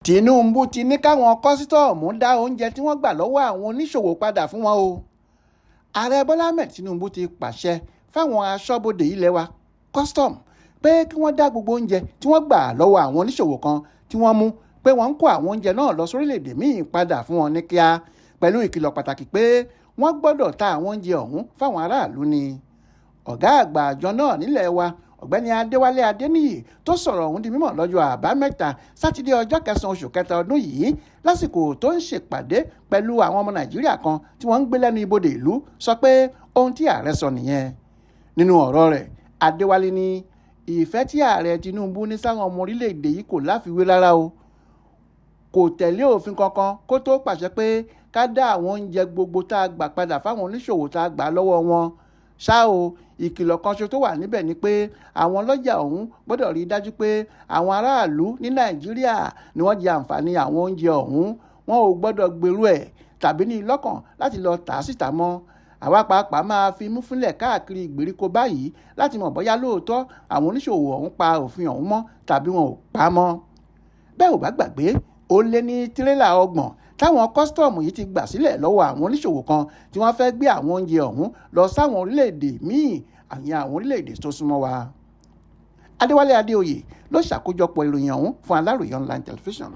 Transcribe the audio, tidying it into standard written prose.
Tinubu ti ní káwọn kọsitọọmu dá oúnjẹ tí wọ́n gbà lọ́wọ́ àwọn oníṣòwò padà fún wọn o. Ààrẹ Bọ́lá Ahmed Tinubu ti pàṣẹ fáwọn aṣọ́bodè ilé wa custom pé kí wọ́n dá gbogbo oúnjẹ tí wọ́n gbà lọ́wọ́ àwọn oníṣòwò kan tí wọ́n mú pé wọ́n ń kó àwọn oúnjẹ náà lọ sórílẹ̀-èdè míì padà fún wọn ní kíá, pẹ̀lú ìkìlọ̀ pàtàkì pé wọ́n gbọ́dọ̀ ta àwọn oúnjẹ ọ̀hún fáwọn aráàlú ni. Ọ̀gá àgbà àjọ náà nílẹ̀ wa ọ̀gbẹ́ni Adéwálé Adéníyì tó sọ̀rọ̀ ọ̀hún di mímọ̀ lọ́jọ́ àbámẹ́ta sátidé ọjọ́ 9 oṣù kẹta ọdún yìí lásìkò tó ń ṣèpàdé pẹ̀lú àwọn ọmọ Nàìjíríà kan tí wọ́n ń gbé lẹ́nu ibodè ìlú sọ pé ohun tí ààrẹ sọ nìyẹn. Nínú ọ̀rọ̀ rẹ̀, Adéwálé ní ìfẹ́ tí ààrẹ Tinubu ní sáwọn ọmọ orílẹ̀-èdè yìí kò láfiwé rárá o. Kò tẹ̀lé òfin kankan kó tó pàṣẹ pé ká dá àwọn oúnjẹ gbogbo tá a gbà padà fáwọn oníṣòwò tá a gbà lọ́wọ́ wọn. Ṣá o, ìkìlọ̀ kan ṣo tó wà níbẹ̀ ni pé àwọn ọlọ́jà ọ̀hún gbọ́dọ̀ rí i dájú pé àwọn aráàlú ní Nàìjíríà ni wọ́n jẹ àǹfààní àwọn oúnjẹ ọ̀hún, wọn ò gbọ́dọ̀ gbèrú ẹ̀ tàbí ní lọ́kàn láti lọ tà á síta mọ́. Àwa pàápàá máa fi mú fúnlẹ̀ káàkiri ìgbèríko báyìí láti mọ̀ bóyá lóòótọ́ àwọn oníṣòwò ọ̀hún pa òfin ọ̀hún mọ́ tàbí wọn ò pa á mọ́. Bẹ́ẹ̀ ò bá gbàgbé, ó lé ní tírélà 30 táwọn kọ́sítọ́ọ̀mù yìí ti gbà sílẹ̀ lọ́wọ́ àwọn oníṣòwò kan tí wọ́n fẹ́ gbé àwọn oúnjẹ ọ̀hún lọ sáwọn orílẹ̀-èdè míì, àwọn orílẹ̀-èdè tó súnmọ́ wa. Adéwálé Adéoyè ló ṣàkójọpọ̀ ìròyìn ọ̀hún fún Aláròyé online television.